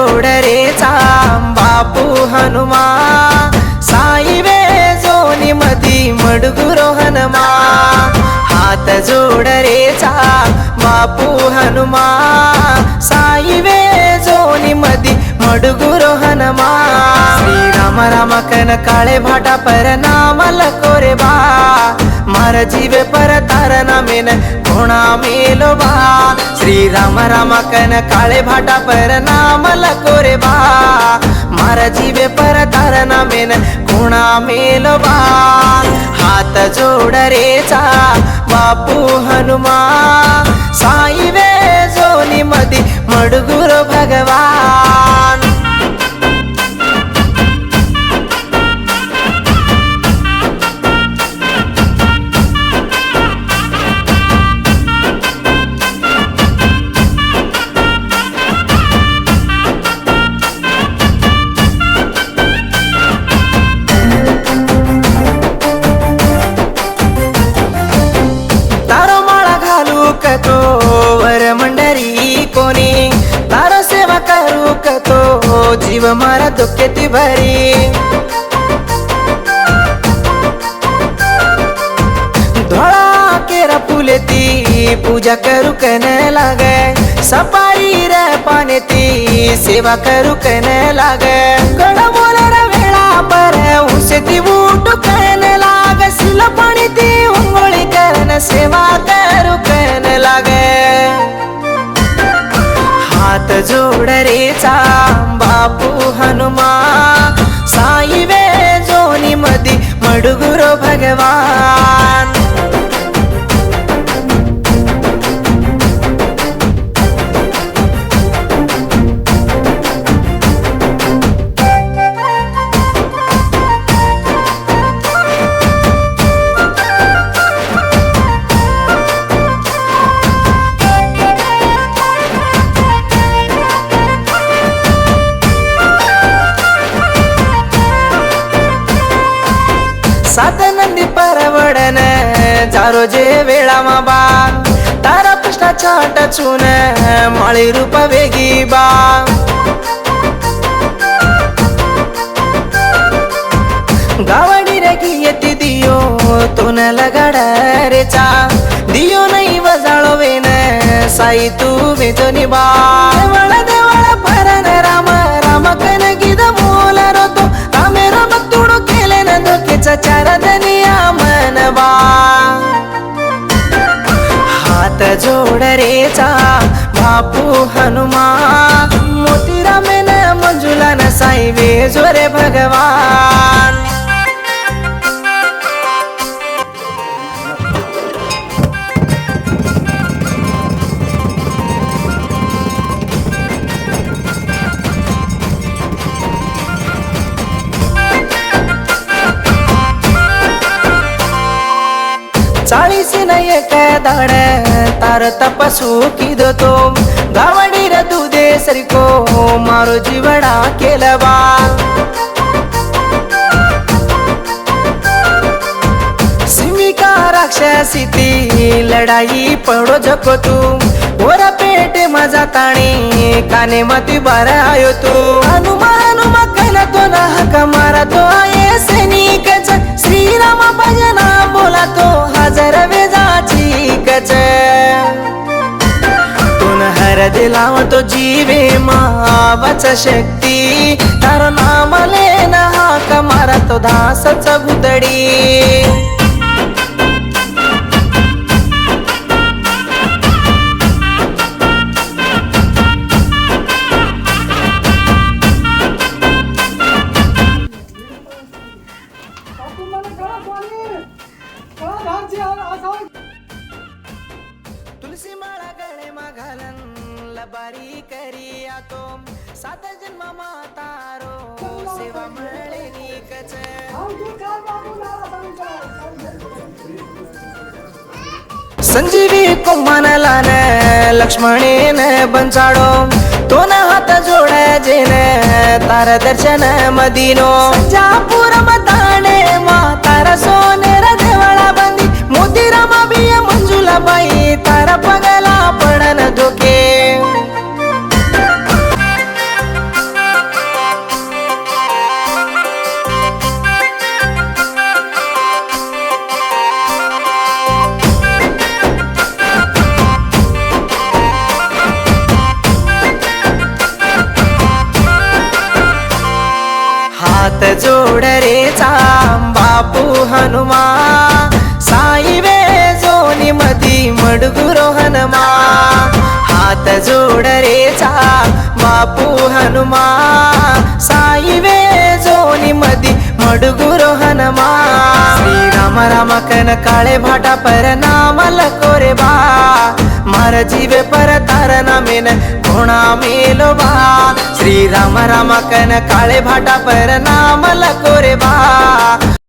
जोड रेचा बापू हनुमा साई वे जोनी मधी मडगुरो हनुमा हात जोड रेचा बापू हनुमा साई वे जोनी मधी मडगुरो हनुमा श्रीराम राम कन काळे भाटा पर नाम लकोरे बा मार जीवे पर तारना मेन कोणा मेलो बा श्रीराम राम कन काळे भाटा पर नाम लकोरे बा मार जीवे पर तारना मेन कोणा मेलो बा हात जोड रेचा बापू हनुमा साई वे जोनी मधी मडगुरो भगवान तो वर मंडरी कोणी तार सेवा करू तो जीव मारा दुःखेती भरी धोळा केरा फुलेती पूजा करू कन लागे सपारी रे पानेती सेवा करू कन लागे गड बोलर वेळा पर उसेती उठू कन लाग सिल पाणी ती उंगोळी करन सेवा करू कन लागे हात जोड रेचा बापू हनुमा साई वे जोनी मधी मडगुरो भगवान सात नंदी परवडन चारो जे वेळा मा बा तारा कृष्णा चाट चून माळी रूप वेगी बा गावडी रेगी येती दियो तो न लगाड रेचा दियो नाही वजाळो वेन साई तू वेजोनी बा देवळ देवळ परन राम राम कन गिद मोल रोतो रामे राम तुडू केले न धोकेचा चार दनिया मनबा हात जोड रेचा बापू हनुमा मोती रामेन मंजुला न साई वे जोरे भगवान चाळीस एक दाड तार तपसू किदो तो गावडी र दुधे सरिको मारो जीवडा केलबा सिमिका राक्षसी ती लढाई पडो जको तू वर पेटे मजा ताणी काने मती बार आयो तू हनुमान मकन तो ना हक मारा तो आये सैनिकच श्रीराम भजना बोला तो हजर वेजाची कच तुन हर दिलाव तो जीवे मावच शक्ती तार नाम लेन हाक मारा तो दासच भुतडी तुलसी माळा गळे मा घालन लबारी करिया तो सात जन्म मातारो सेवा मळे निकच संजीवी को मनलान लक्ष्मणेन बंचाडो तो न हात जोड जेन तार दर्शन मदीनो जापूर मताणे मा तार सोनेर देवळा बंदी मोतीराम बिया मंजुला बाई तार पगला पडन धोके बापू हनुमा साई वे जोनी मधी मडगुरो हनुमा हात जोड रेचा बापू हनुमा साई वे जोनी मधी मडगुरो हनुमा श्रीराम राम कन काळे भाटा पर नाम लको रे बा मार जीवे पर तार नामेन कोणा मेलो बा श्रीराम राम कन काळे भाटा पर नाम लको रे बा।